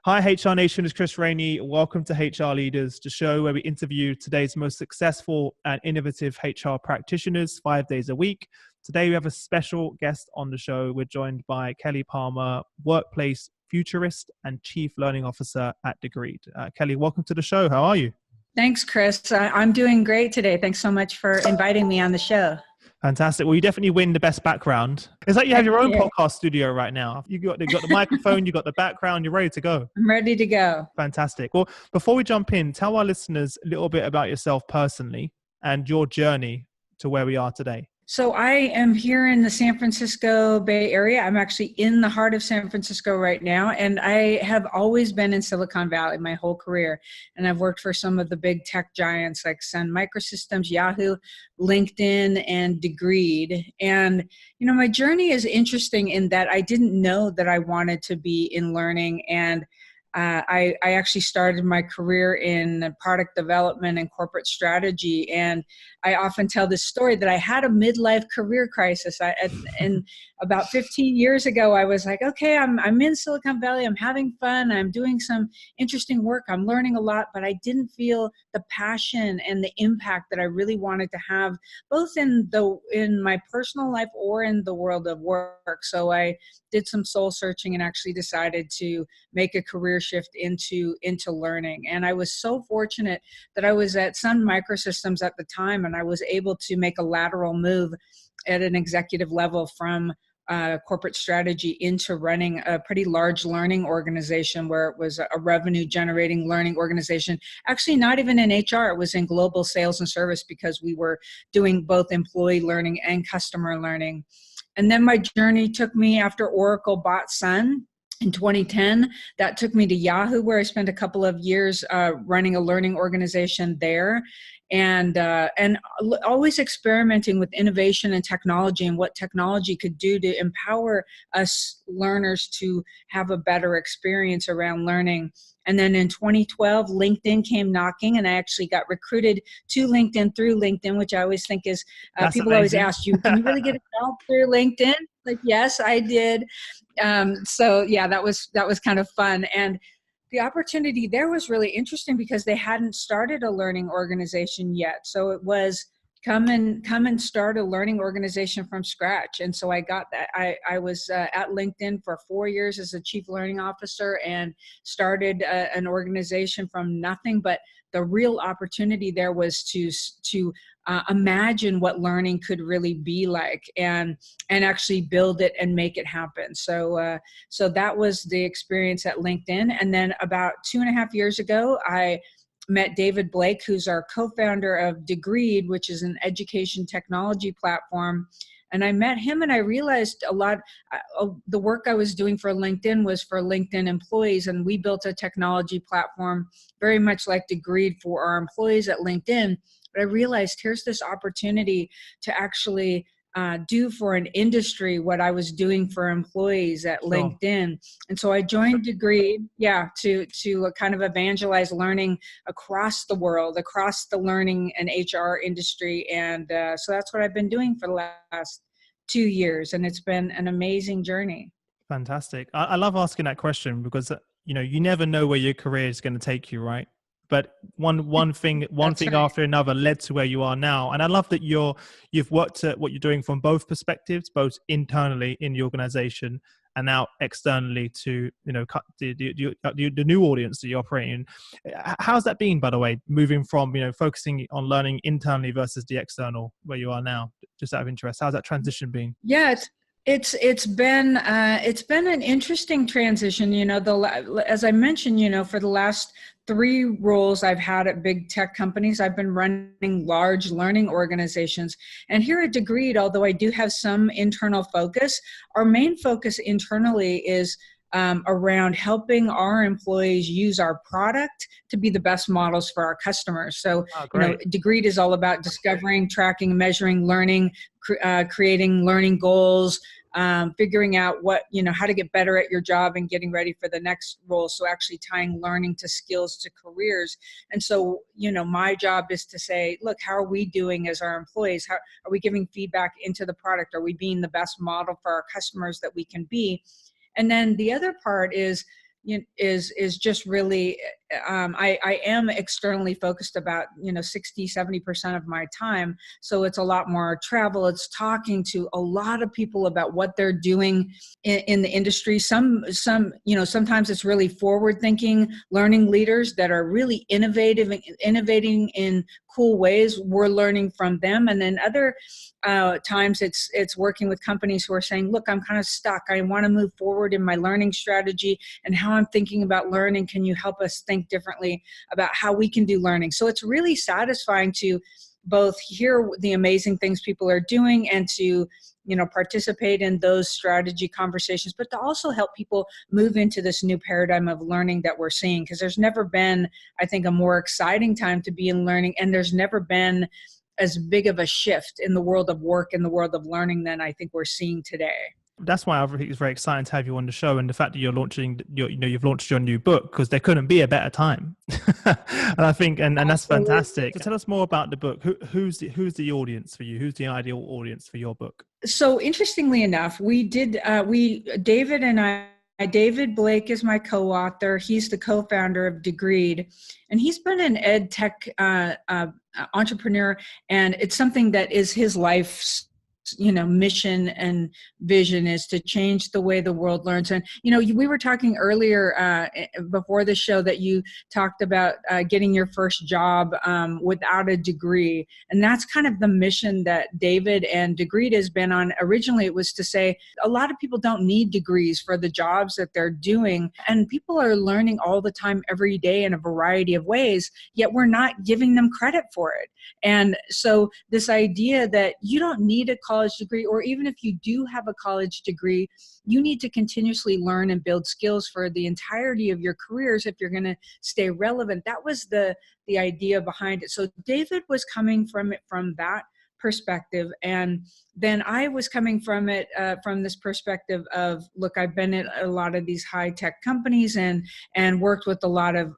Hi, HR Nation. It's Chris Rainey. Welcome to HR Leaders, the show where we interview today's most successful and innovative HR practitioners 5 days a week. Today, we have a special guest on the show. We're joined by Kelly Palmer, Workplace Futurist and Chief Learning Officer at Degreed. Kelly, welcome to the show. How are you? Thanks, Chris. I'm doing great today. Thanks so much for inviting me on the show. Fantastic. Well, you definitely win the best background. It's like you have your own podcast studio right now. You've got the microphone, you've got the background, you're ready to go. I'm ready to go. Fantastic. Well, before we jump in, tell our listeners a little bit about yourself personally and your journey to where we are today. So I am here in the San Francisco Bay Area. I'm actually in the heart of San Francisco right now. And I have always been in Silicon Valley my whole career. And I've worked for some of the big tech giants like Sun Microsystems, Yahoo, LinkedIn, and Degreed. And, my journey is interesting in that I didn't know that I wanted to be in learning. And I actually started my career in product development and corporate strategy. And I often tell this story that I had a midlife career crisis. And about 15 years ago, I was like, okay, I'm in Silicon Valley. I'm having fun. I'm doing some interesting work. I'm learning a lot, but I didn't feel the passion and the impact that I really wanted to have, both in my personal life or in the world of work. So I did some soul searching and actually decided to make a career shift into learning. And I was so fortunate that I was at Sun Microsystems at the time, and I was able to make a lateral move at an executive level from corporate strategy into running a pretty large learning organization where it was a revenue generating learning organization. Actually, not even in HR, it was in global sales and service because we were doing both employee learning and customer learning. And then my journey took me after Oracle bought Sun in 2010. That took me to Yahoo, where I spent a couple of years running a learning organization there. And always experimenting with innovation and technology and what technology could do to empower us learners to have a better experience around learning. And then in 2012, LinkedIn came knocking, and I actually got recruited to LinkedIn through LinkedIn, which I always think is, people always ask you, can you really get a job through LinkedIn? Like, yes, I did. So yeah, that was kind of fun. And the opportunity there was really interesting because they hadn't started a learning organization yet. So it was come and start a learning organization from scratch. And so I got that. I was at LinkedIn for 4 years as a chief learning officer and started an organization from nothing. But the real opportunity there was to imagine what learning could really be like and actually build it and make it happen. So that was the experience at LinkedIn. And then about 2.5 years ago, I met David Blake, who's our co-founder of Degreed, which is an education technology platform. And I met him and I realized a lot of the work I was doing for LinkedIn was for LinkedIn employees. And we built a technology platform very much like Degreed for our employees at LinkedIn. But I realized here's this opportunity to actually do for an industry what I was doing for employees at LinkedIn. And so I joined Degreed, to kind of evangelize learning across the world, across the learning and HR industry. And so that's what I've been doing for the last 2 years. And it's been an amazing journey. Fantastic. I love asking that question because, you never know where your career is going to take you, right? But one thing after another led to where you are now. And I love that you've worked at what you're doing from both perspectives, both internally in the organization and now externally to, the new audience that you're operating in. How's that been, by the way, moving from, focusing on learning internally versus the external where you are now? Just out of interest, how's that transition been? Yeah, it's been an interesting transition. As I mentioned, for the last 3 roles I've had at big tech companies, I've been running large learning organizations. And here at Degreed, although I do have some internal focus, our main focus internally is around helping our employees use our product to be the best models for our customers. So, Degreed is all about discovering, tracking, measuring, learning, creating learning goals, figuring out how to get better at your job and getting ready for the next role. So actually tying learning to skills to careers. And so, my job is to say, look, how are we doing as our employees? How are we giving feedback into the product? Are we being the best model for our customers that we can be? And then the other part is is just really, I am externally focused about, 60-70% of my time. So it's a lot more travel. It's talking to a lot of people about what they're doing in the industry. Sometimes it's really forward thinking, learning leaders that are really innovative and innovating in cool ways. We're learning from them. And then other times it's working with companies who are saying, look, I'm kind of stuck. I want to move forward in my learning strategy and how I'm thinking about learning. Can you help us think differently about how we can do learning? So it's really satisfying to both hear the amazing things people are doing and to participate in those strategy conversations, but to also help people move into this new paradigm of learning that we're seeing. Because there's never been, I think, a more exciting time to be in learning, and there's never been as big of a shift in the world of work, in the world of learning, than I think we're seeing today. That's why I think it's very exciting to have you on the show, and the fact that you've launched your new book, because there couldn't be a better time. And I think, and that's fantastic. So tell us more about the book. Who's the audience for you? Who's the ideal audience for your book? So interestingly enough, David and I, David Blake is my co-author. He's the co-founder of Degreed, and he's been an ed tech entrepreneur, and it's something that is his life's mission and vision, is to change the way the world learns. And we were talking earlier before the show that you talked about getting your first job without a degree, and that's kind of the mission that David and Degreed has been on. Originally, it was to say a lot of people don't need degrees for the jobs that they're doing, and people are learning all the time, every day, in a variety of ways, yet we're not giving them credit for it. And so this idea that you don't need a college degree, or even if you do have a college degree, you need to continuously learn and build skills for the entirety of your careers if you're going to stay relevant. That was the idea behind it. So David was coming from it from that perspective, and then I was coming from it from this perspective of, look, I've been at a lot of these high tech companies and worked with a lot of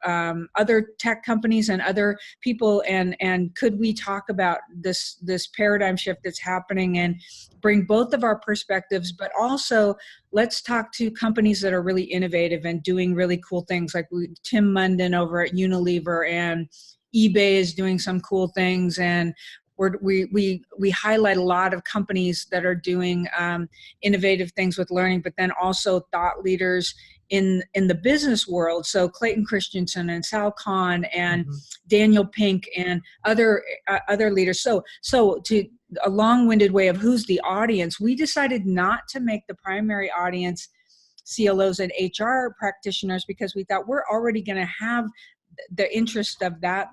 other tech companies and other people, and could we talk about this paradigm shift that's happening and bring both of our perspectives, but also let's talk to companies that are really innovative and doing really cool things, like Tim Munden over at Unilever, and eBay is doing some cool things, and we highlight a lot of companies that are doing innovative things with learning, but then also thought leaders in the business world. So Clayton Christensen and Sal Khan and Daniel Pink and other leaders. So to a long-winded way of who's the audience, we decided not to make the primary audience CLOs and HR practitioners, because we thought we're already going to have the interest of that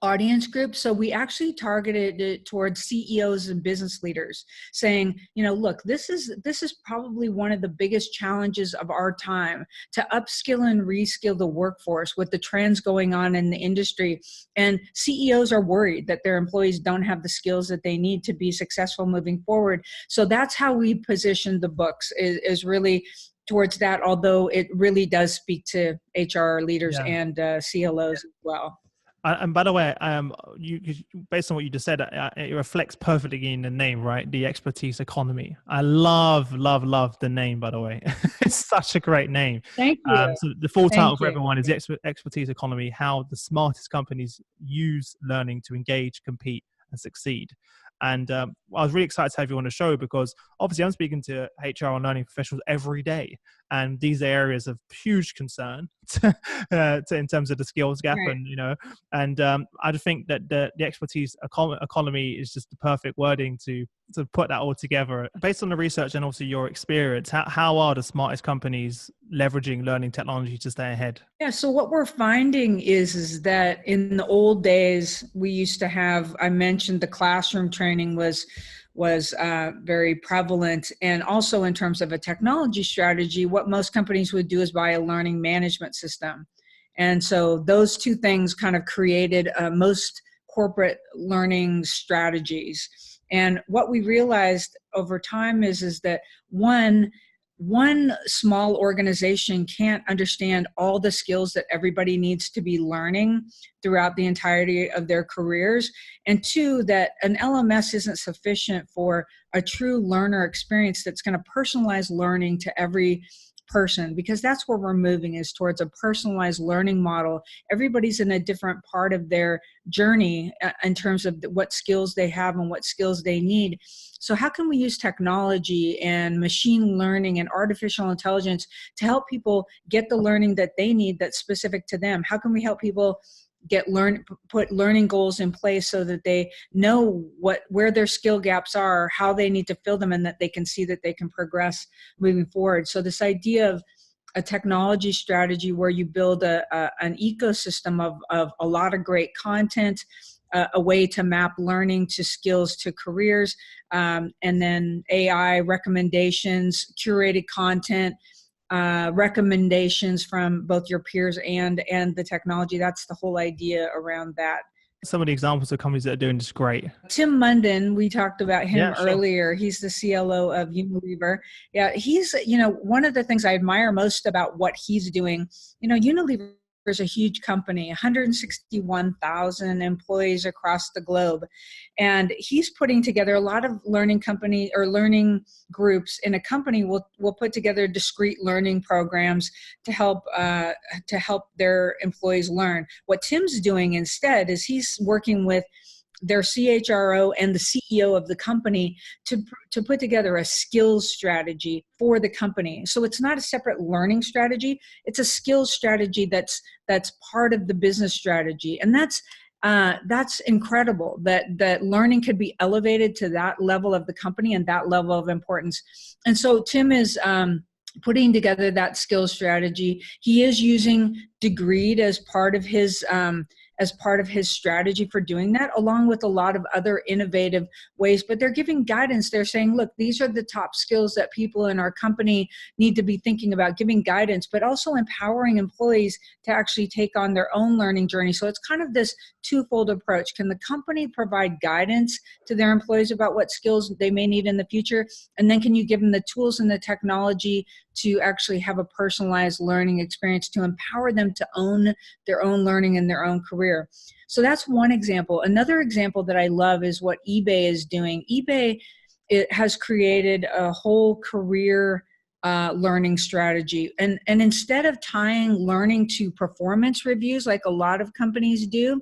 audience group. So we actually targeted it towards CEOs and business leaders, saying, look, this is probably one of the biggest challenges of our time, to upskill and reskill the workforce with the trends going on in the industry. And CEOs are worried that their employees don't have the skills that they need to be successful moving forward. So that's how we positioned the books, is really towards that, although it really does speak to HR leaders and CLOs as well. And by the way, you based on what you just said, it reflects perfectly in the name, right? The expertise economy. I love the name, by the way. It's such a great name. Thank you. So the full title for everyone is the expertise economy: how the smartest companies use learning to engage, compete, and succeed. And I was really excited to have you on the show, because obviously I'm speaking to HR and learning professionals every day, and these are areas of huge concern in terms of the skills gap, right. And I just think that the expertise economy is just the perfect wording to put that all together. Based on the research and also your experience, how are the smartest companies leveraging learning technology to stay ahead? Yeah, so what we're finding is that in the old days, we used to have, I mentioned the classroom training was very prevalent. And also in terms of a technology strategy, what most companies would do is buy a learning management system. And so those two things kind of created most corporate learning strategies. And what we realized over time is that one small organization can't understand all the skills that everybody needs to be learning throughout the entirety of their careers. And two, that an LMS isn't sufficient for a true learner experience that's going to personalize learning to every person, because that's where we're moving, is towards a personalized learning model. Everybody's in a different part of their journey in terms of what skills they have and what skills they need. So how can we use technology and machine learning and artificial intelligence to help people get the learning that they need that's specific to them? How can we help people put learning goals in place so that they know where their skill gaps are, how they need to fill them, and that they can see that they can progress moving forward? So this idea of a technology strategy where you build an ecosystem of a lot of great content, a way to map learning to skills to careers, and then AI recommendations, curated content, recommendations from both your peers and the technology. That's the whole idea around that. Some of the examples of companies that are doing this great. Tim Munden, we talked about him Sure. earlier. He's the CLO of Unilever. Yeah, he's, one of the things I admire most about what he's doing, Unilever is a huge company, 161,000 employees across the globe. And he's putting together a lot of learning groups in a company will put together discrete learning programs to help their employees learn. What Tim's doing instead is he's working with their CHRO and the CEO of the company to put together a skills strategy for the company. So it's not a separate learning strategy; it's a skills strategy that's part of the business strategy, and that's incredible. That learning could be elevated to that level of the company and that level of importance. And so Tim is putting together that skills strategy. He is using Degreed as part of his strategy for doing that, along with a lot of other innovative ways. But they're giving guidance. They're saying, look, these are the top skills that people in our company need to be thinking about, giving guidance, but also empowering employees to actually take on their own learning journey. So it's kind of this twofold approach. Can the company provide guidance to their employees about what skills they may need in the future? And then can you give them the tools and the technology to actually have a personalized learning experience to empower them to own their own learning and their own career? So that's one example. Another example that I love is what eBay is doing. eBay has created a whole career learning strategy. And instead of tying learning to performance reviews like a lot of companies do,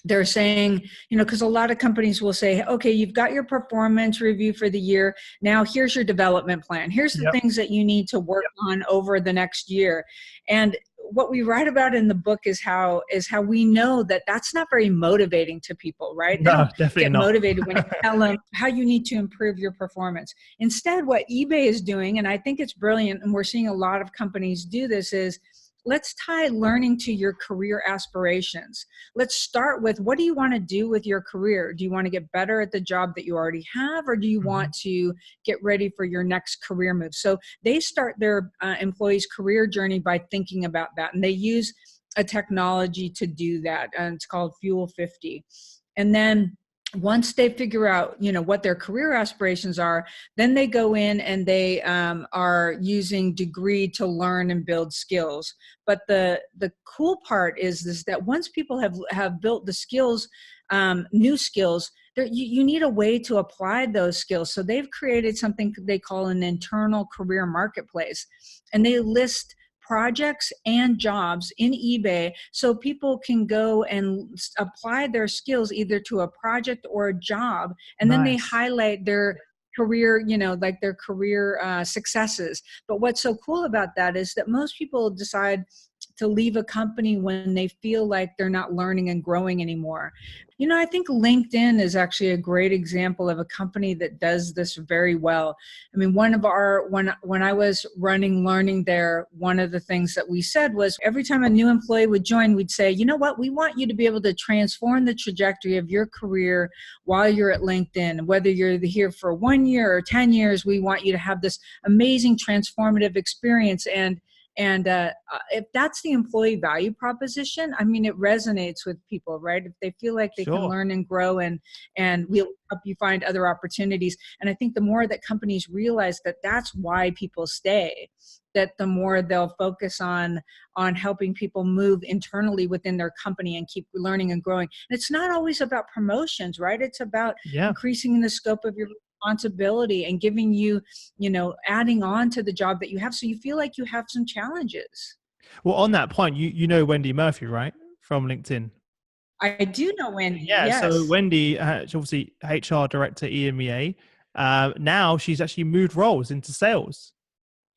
they're saying, because a lot of companies will say, okay, you've got your performance review for the year. Now here's your development plan. Here's the things that you need to work on over the next year. And what we write about in the book is how we know that that's not very motivating to people, right? They don't get motivated when you tell them how you need to improve your performance. Instead, what eBay is doing, and I think it's brilliant, and we're seeing a lot of companies do this, is let's tie learning to your career aspirations. Let's start with, what do you want to do with your career? Do you want to get better at the job that you already have, or do you want to get ready for your next career move? So they start their employees' career journey by thinking about that, and they use a technology to do that, and it's called Fuel 50. And then once they figure out, what their career aspirations are, then they go in and they are using Degreed to learn and build skills. But the cool part is that once people have built the skills, new skills, you need a way to apply those skills. So they've created something they call an internal career marketplace, and they list projects and jobs in eBay so people can go and apply their skills either to a project or a job, and then they highlight their career, like their career successes. But what's so cool about that is that most people decide to leave a company when they feel like they're not learning and growing anymore. I think LinkedIn is actually a great example of a company that does this very well. I mean, when I was running learning there, one of the things that we said was every time a new employee would join, we'd say, you know what, we want you to be able to transform the trajectory of your career while you're at LinkedIn. Whether you're here for 1 year or 10 years, we want you to have this amazing transformative experience. And if that's the employee value proposition, I mean, it resonates with people, right? If they feel like they can learn and grow, and we'll help you find other opportunities. And I think the more that companies realize that that's why people stay, that the more they'll focus on helping people move internally within their company and keep learning and growing. And it's not always about promotions, right? It's about increasing the scope of your responsibility and giving you, adding on to the job that you have. So you feel like you have some challenges. Well, on that point, you know Wendy Murphy, right? From LinkedIn. I do know Wendy. Yeah. So Yes. Wendy, she's obviously HR director, EMEA. Now she's actually moved roles into sales.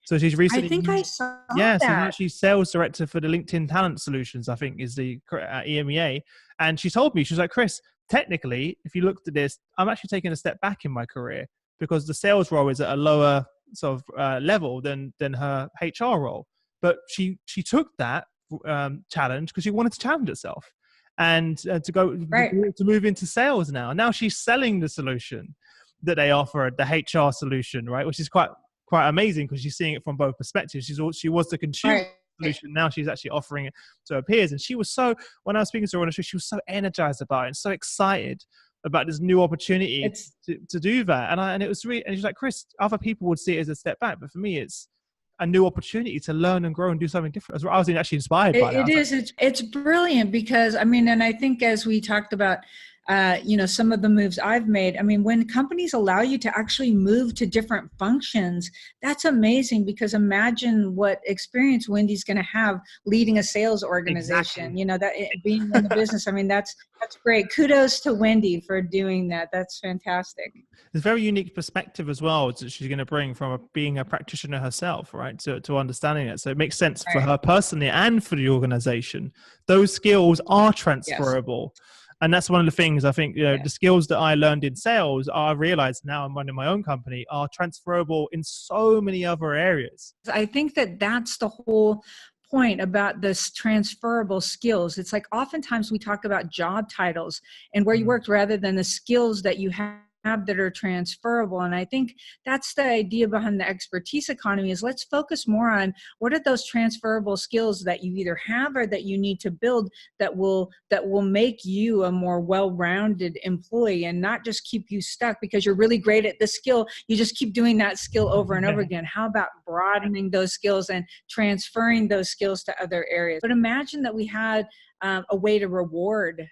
So she's I recently think I moved. saw Yeah, so now that. she's sales director for the LinkedIn Talent Solutions, I think is the EMEA. And she told me, she was like, Chris, technically, if you looked at this, I'm actually taking a step back in my career because the sales role is at a lower sort of level than her HR role. But she took that challenge because she wanted to challenge herself and Right. to move into sales now. Now she's selling the solution that they offer, the HR solution, right? Which is quite amazing because she's seeing it from both perspectives. She was the consumer Right. solution. Now she's actually offering it to her peers. And she was when I was speaking to her on the show, she was so energized about it and so excited about this new opportunity to do that. And it was really, and she's like, Chris, other people would see it as a step back, but for me, it's a new opportunity to learn and grow and do something different. I was actually inspired by that. It is. It's brilliant because, I mean, and I think as we talked about, some of the moves I've made, I mean, when companies allow you to actually move to different functions, that's amazing because imagine what experience Wendy's going to have leading a sales organization, Exactly. that being in the business. I mean, that's great. Kudos to Wendy for doing that. That's fantastic. It's a very unique perspective as well that she's going to bring from being a practitioner herself, right, to understanding it. So it makes sense for Right. her personally and for the organization. Those skills are transferable. Yes. And that's one of the things I think, the skills that I learned in sales, I realize now I'm running my own company, are transferable in so many other areas. I think that that's the whole point about this transferable skills. It's like oftentimes we talk about job titles and where you worked rather than the skills that you have that are transferable. And I think that's the idea behind the expertise economy is let's focus more on what are those transferable skills that you either have or that you need to build that will make you a more well-rounded employee and not just keep you stuck because you're really great at this skill. You just keep doing that skill over and over again. How about broadening those skills and transferring those skills to other areas? But imagine that we had a way to reward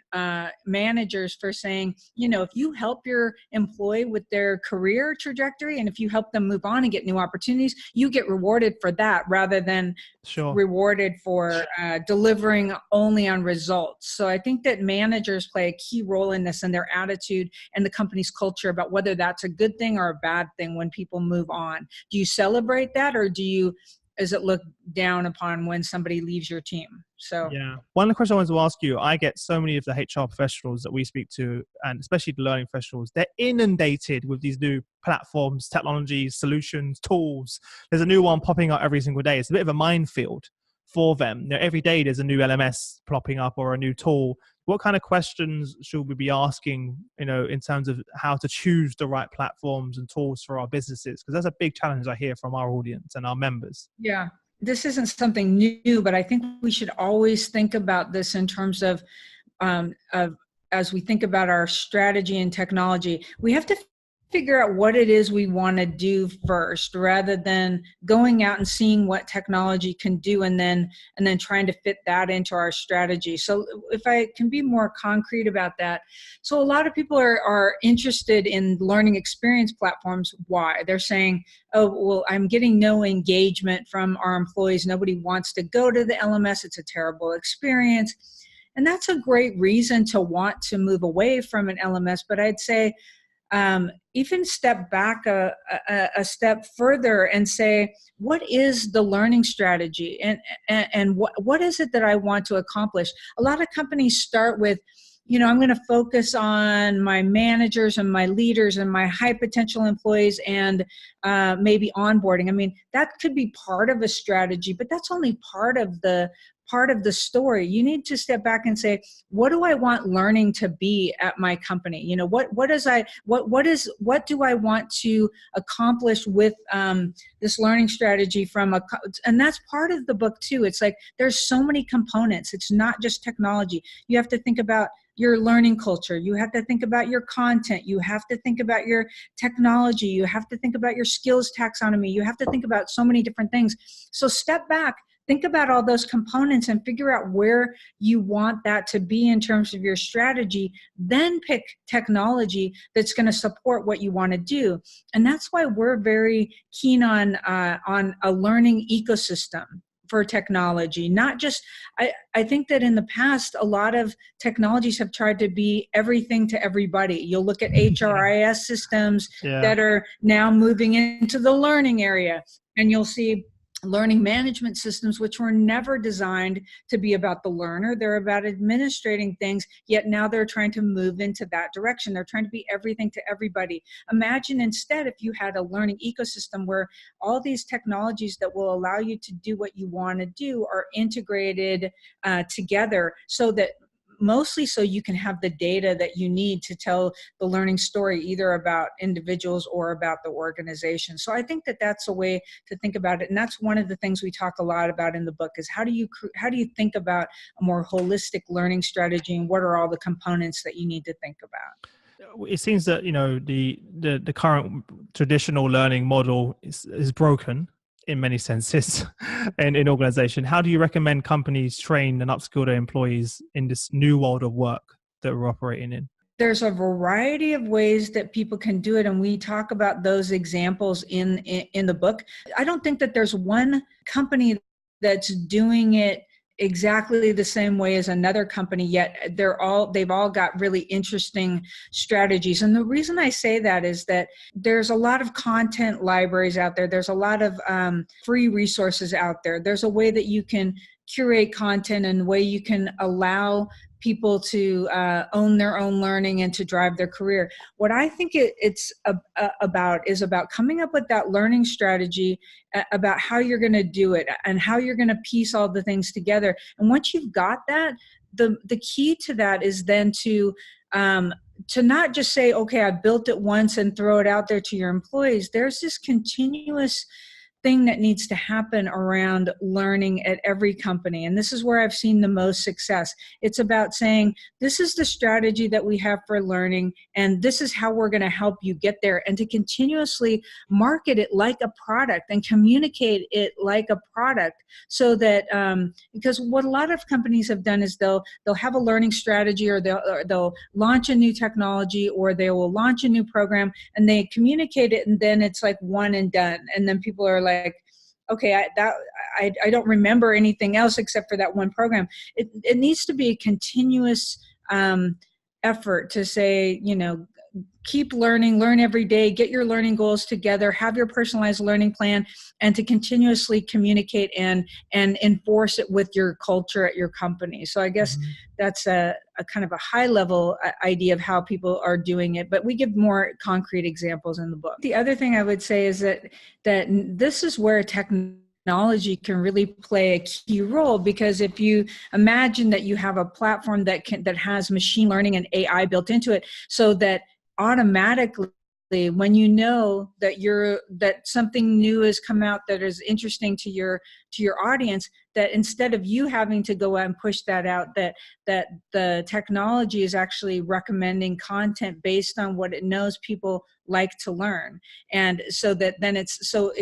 managers for saying, if you help your employee with their career trajectory and if you help them move on and get new opportunities, you get rewarded for that rather than rewarded for delivering only on results. So I think that managers play a key role in this and their attitude and the company's culture about whether that's a good thing or a bad thing when people move on. Do you celebrate that or is it looked down upon when somebody leaves your team? So one of the questions I wanted to ask you, I get so many of the HR professionals that we speak to, and especially the learning professionals, they're inundated with these new platforms, technologies, solutions, tools. There's a new one popping up every single day. It's a bit of a minefield for them. Every day there's a new LMS plopping up or a new tool. What kind of questions should we be asking, in terms of how to choose the right platforms and tools for our businesses? Because that's a big challenge I hear from our audience and our members. Yeah, this isn't something new, but I think we should always think about this in terms of as we think about our strategy and technology, we have to figure out what it is we want to do first rather than going out and seeing what technology can do and then trying to fit that into our strategy. So if I can be more concrete about that. So a lot of people are interested in learning experience platforms. Why? They're saying, oh, well, I'm getting no engagement from our employees. Nobody wants to go to the LMS. It's a terrible experience. And that's a great reason to want to move away from an LMS. But I'd say, even step back a step further and say, what is the learning strategy and what is it that I want to accomplish? A lot of companies start with, I'm going to focus on my managers and my leaders and my high potential employees and maybe onboarding. I mean, that could be part of a strategy, but that's only part of the story. You need to step back and say, what do I want learning to be at my company? What do I want to accomplish with this learning strategy and that's part of the book too. It's like, there's so many components. It's not just technology. You have to think about your learning culture. You have to think about your content. You have to think about your technology. You have to think about your skills taxonomy. You have to think about so many different things. So step back, think about all those components and figure out where you want that to be in terms of your strategy, then pick technology that's going to support what you want to do. And that's why we're very keen on a learning ecosystem for technology. Not just, I think that in the past, a lot of technologies have tried to be everything to everybody. You'll look at HRIS systems that are now moving into the learning area, and you'll see learning management systems, which were never designed to be about the learner. They're about administrating things, yet now they're trying to move into that direction. They're trying to be everything to everybody. Imagine instead if you had a learning ecosystem where all these technologies that will allow you to do what you want to do are integrated together, so that mostly so you can have the data that you need to tell the learning story, either about individuals or about the organization. So I think that that's a way to think about it. And that's one of the things we talk a lot about in the book, is how do you think about a more holistic learning strategy, and what are all the components that you need to think about? It seems that, the current traditional learning model is broken in many senses in organization. How do you recommend companies train and upskill their employees in this new world of work that we're operating in? There's a variety of ways that people can do it, and we talk about those examples in the book. I don't think that there's one company that's doing it exactly the same way as another company, yet they've all got really interesting strategies. And the reason I say that is that there's a lot of content libraries out there. There's a lot of free resources out there. There's a way that you can curate content, and a way you can allow people to own their own learning and to drive their career. What I think it's about coming up with that learning strategy about how you're going to do it and how you're going to piece all the things together. And once you've got that, the key to that is then to not just say, okay, I built it once and throw it out there to your employees. There's this continuous thing that needs to happen around learning at every company. And this is where I've seen the most success. It's about saying, this is the strategy that we have for learning, and this is how we're going to help you get there, and to continuously market it like a product and communicate it like a product, so that, because what a lot of companies have done is they'll have a learning strategy, or they'll launch a new technology, or they will launch a new program, and they communicate it, and then it's like one and done. And then people are like, okay, I don't remember anything else except for that one program. It needs to be a continuous effort to say, keep learning, learn every day, get your learning goals together, have your personalized learning plan, and to continuously communicate and enforce it with your culture at your company. So I guess that's a kind of a high level idea of how people are doing it, but we give more concrete examples in the book. The other thing I would say is that this is where technology can really play a key role, because if you imagine that you have a platform that has machine learning and AI built into it, so that automatically, when you know that something new has come out that is interesting to your audience, that instead of you having to go out and push that out, that the technology is actually recommending content based on what it knows people like to learn. And so that then it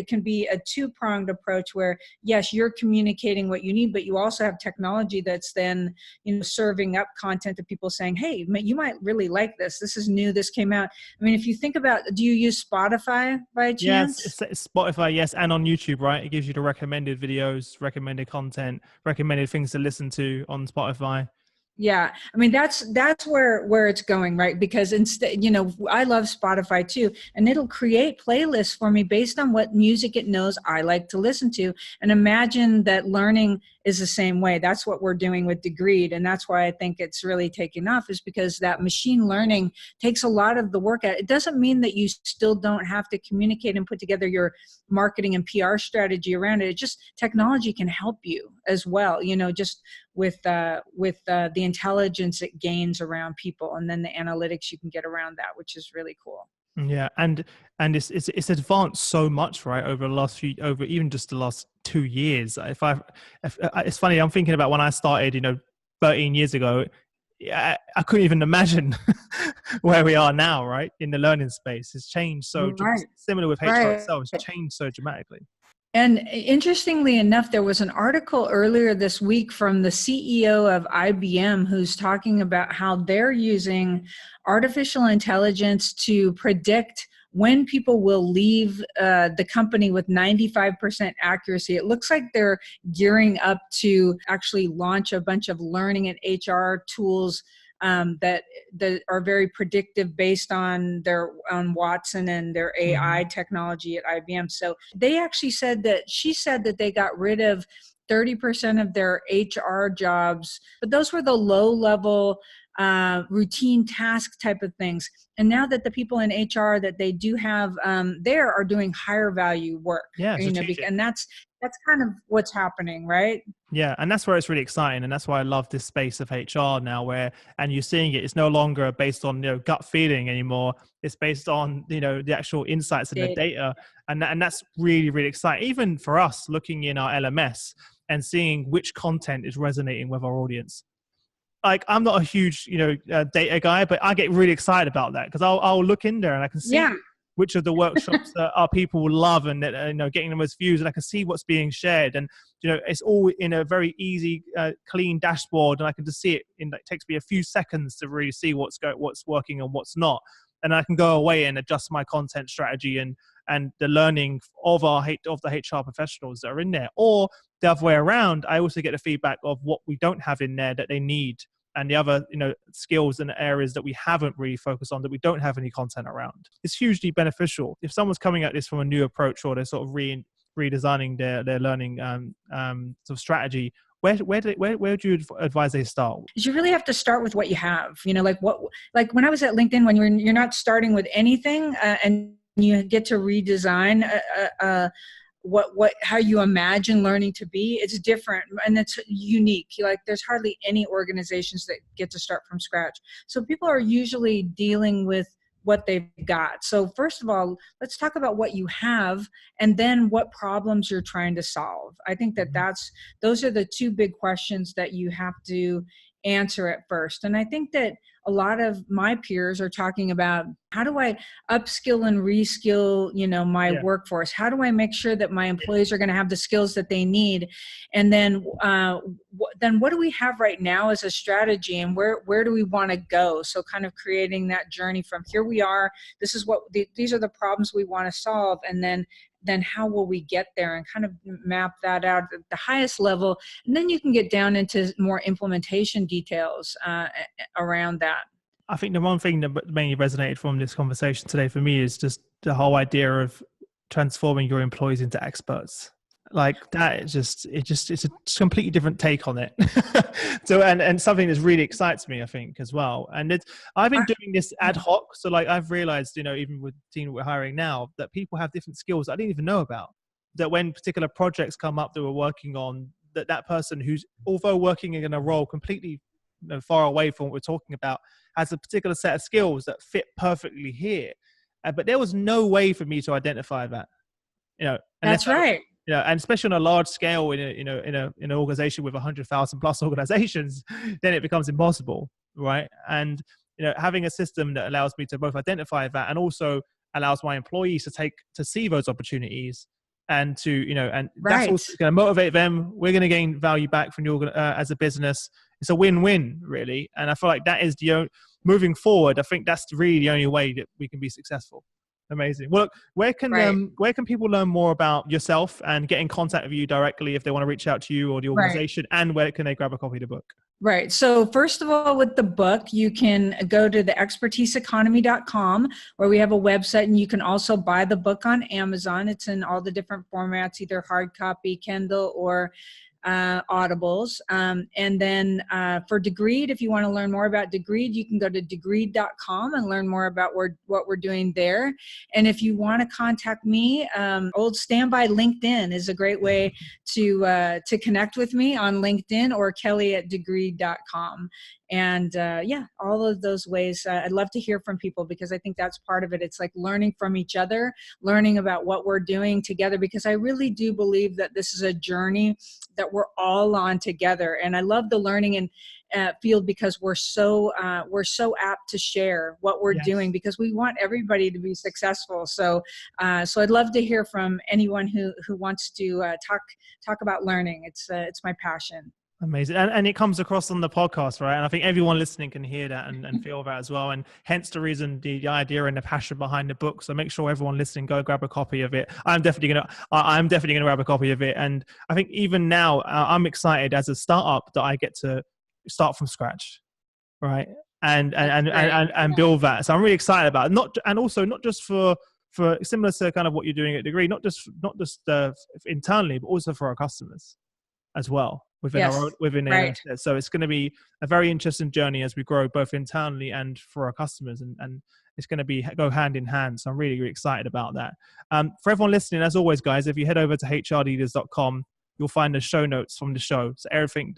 can be a two-pronged approach where, yes, you're communicating what you need, but you also have technology that's then, serving up content to people saying, hey, you might really like this. This is new. This came out. I mean, if you think about, do you use Spotify by chance? Yes, it's Spotify, yes, and on YouTube, right? It gives you the recommended videos, recommended content, recommended things to listen to on Spotify. Yeah, I mean, that's where it's going, right? Because instead, I love Spotify too, and it'll create playlists for me based on what music it knows I like to listen to. And imagine that learning is the same way. That's what we're doing with Degreed, and that's why I think it's really taking off, is because that machine learning takes a lot of the work out. It doesn't mean that you still don't have to communicate and put together your marketing and PR strategy around it. It just, technology can help you as well, just with the intelligence it gains around people, and then the analytics you can get around that, which is really cool. Yeah, and it's advanced so much, right, over even just the last 2 years. If it's funny, I'm thinking about when I started, 13 years ago. yeah, I couldn't even imagine where we are now, right? In the learning space, it's changed so Right. similar with HR Right. itself. It's changed so dramatically. And interestingly enough, there was an article earlier this week from the CEO of IBM who's talking about how they're using artificial intelligence to predict when people will leave the company with 95% accuracy. It looks like they're gearing up to actually launch a bunch of learning and HR tools that are very predictive based on their Watson and their AI technology at IBM. So they actually said that she said that they got rid of 30% of their HR jobs, but those were the low level routine task type of things. And now that the people in HR that they do have there are doing higher value work, Yeah, and that's kind of what's happening, right? Yeah, and that's where it's really exciting, and that's why I love this space of HR now, and you're seeing it. It's no longer based on gut feeling anymore. It's based on the actual insights and the data, and that's really, really exciting. Even for us, looking in our LMS and seeing which content is resonating with our audience. Like, I'm not a huge data guy, but I get really excited about that because I'll look in there and I can see which of the workshops that our people will love and getting the most views, and I can see what's being shared, and it's all in a very easy clean dashboard, and I can just see it it takes me a few seconds to really see what's working and what's not, and I can go away and adjust my content strategy and the learning of the HR professionals that are in there. Or the other way around, I also get the feedback of what we don't have in there that they need, and the other skills and areas that we haven't really focused on, that we don't have any content around. It's hugely beneficial if someone's coming at this from a new approach, or they're sort of redesigning their learning sort of strategy. Where would you advise they start? You really have to start with what you have. Like when I was at LinkedIn, when you're not starting with anything and you get to redesign how you imagine learning to be, it's different and it's unique. There's hardly any organizations that get to start from scratch. So people are usually dealing with what they've got. So first of all, let's talk about what you have and then what problems you're trying to solve. I think those are the two big questions that you have to answer at first. And I think that a lot of my peers are talking about, how do I upskill and reskill, my workforce? How do I make sure that my employees are going to have the skills that they need? And then what do we have right now as a strategy, and where do we want to go? So kind of creating that journey from here we are, this is these are the problems we want to solve, and then how will we get there, and kind of map that out at the highest level. And then you can get down into more implementation details around that. I think the one thing that mainly resonated from this conversation today for me is just the whole idea of transforming your employees into experts. Like that is it's a completely different take on it. So and something that really excites me, I think, as well. And I've been doing this ad hoc. So like I've realized, even with the team that we're hiring now, that people have different skills I didn't even know about. That when particular projects come up that we're working on, that person who's, although working in a role completely far away from what we're talking about, has a particular set of skills that fit perfectly here. But there was no way for me to identify that. That's right. And especially on a large scale in an organization with 100,000 plus organizations, then it becomes impossible, right? And having a system that allows me to both identify that and also allows my employees to see those opportunities, and to that's also going to motivate them. We're going to gain value back from you as a business. It's a win-win, really. And I feel like that is moving forward. I think that's really the only way that we can be successful. Amazing. Well, look, where can people learn more about yourself and get in contact with you directly if they want to reach out to you or the organization? And where can they grab a copy of the book? Right. So first of all, with the book, you can go to the expertiseeconomy.com, where we have a website, and you can also buy the book on Amazon. It's in all the different formats, either hard copy, Kindle, or Audibles. And then for Degreed, if you want to learn more about Degreed, you can go to degreed.com and learn more about what we're doing there. And if you want to contact me, old standby LinkedIn is a great way to connect with me on LinkedIn, or Kelly at degreed.com. And yeah, all of those ways. I'd love to hear from people, because I think that's part of it. It's like learning from each other, learning about what we're doing together, because I really do believe that this is a journey that we're all on together. And I love the learning and field, because we're so apt to share what we're doing, Yes. because we want everybody to be successful. So I'd love to hear from anyone who wants to talk about learning. It's my passion. Amazing. And it comes across on the podcast, right? And I think everyone listening can hear that and feel that as well. And hence the reason, the idea and the passion behind the book. So make sure everyone listening, go grab a copy of it. I'm definitely gonna grab a copy of it. And I think even now, I'm excited as a startup that I get to start from scratch, right? And build that. So I'm really excited about it. Also not just for similar to kind of what you're doing at Degree, not just internally, but also for our customers as well within ANS. So it's going to be a very interesting journey as we grow both internally and for our customers, and it's going to go hand in hand. So I'm really, really excited about that. For everyone listening, as always, guys, if you head over to hrleaders.com, you'll find the show notes from the show. So everything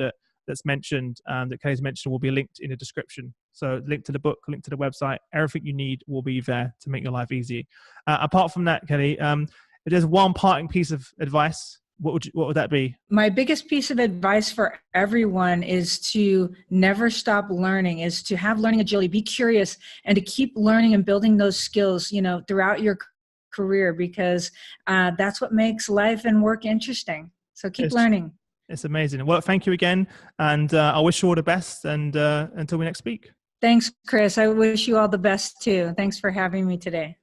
that's mentioned, that Kelly's mentioned, will be linked in the description. So link to the book, link to the website, everything you need will be there to make your life easy. Apart from that, Kelly, if there's one parting piece of advice, what would that be? My biggest piece of advice for everyone is to never stop learning, is to have learning agility, be curious, and to keep learning and building those skills, throughout your career, because that's what makes life and work interesting. So keep learning. It's amazing. Well, thank you again. And I wish you all the best. And until we next speak. Thanks, Chris. I wish you all the best too. Thanks for having me today.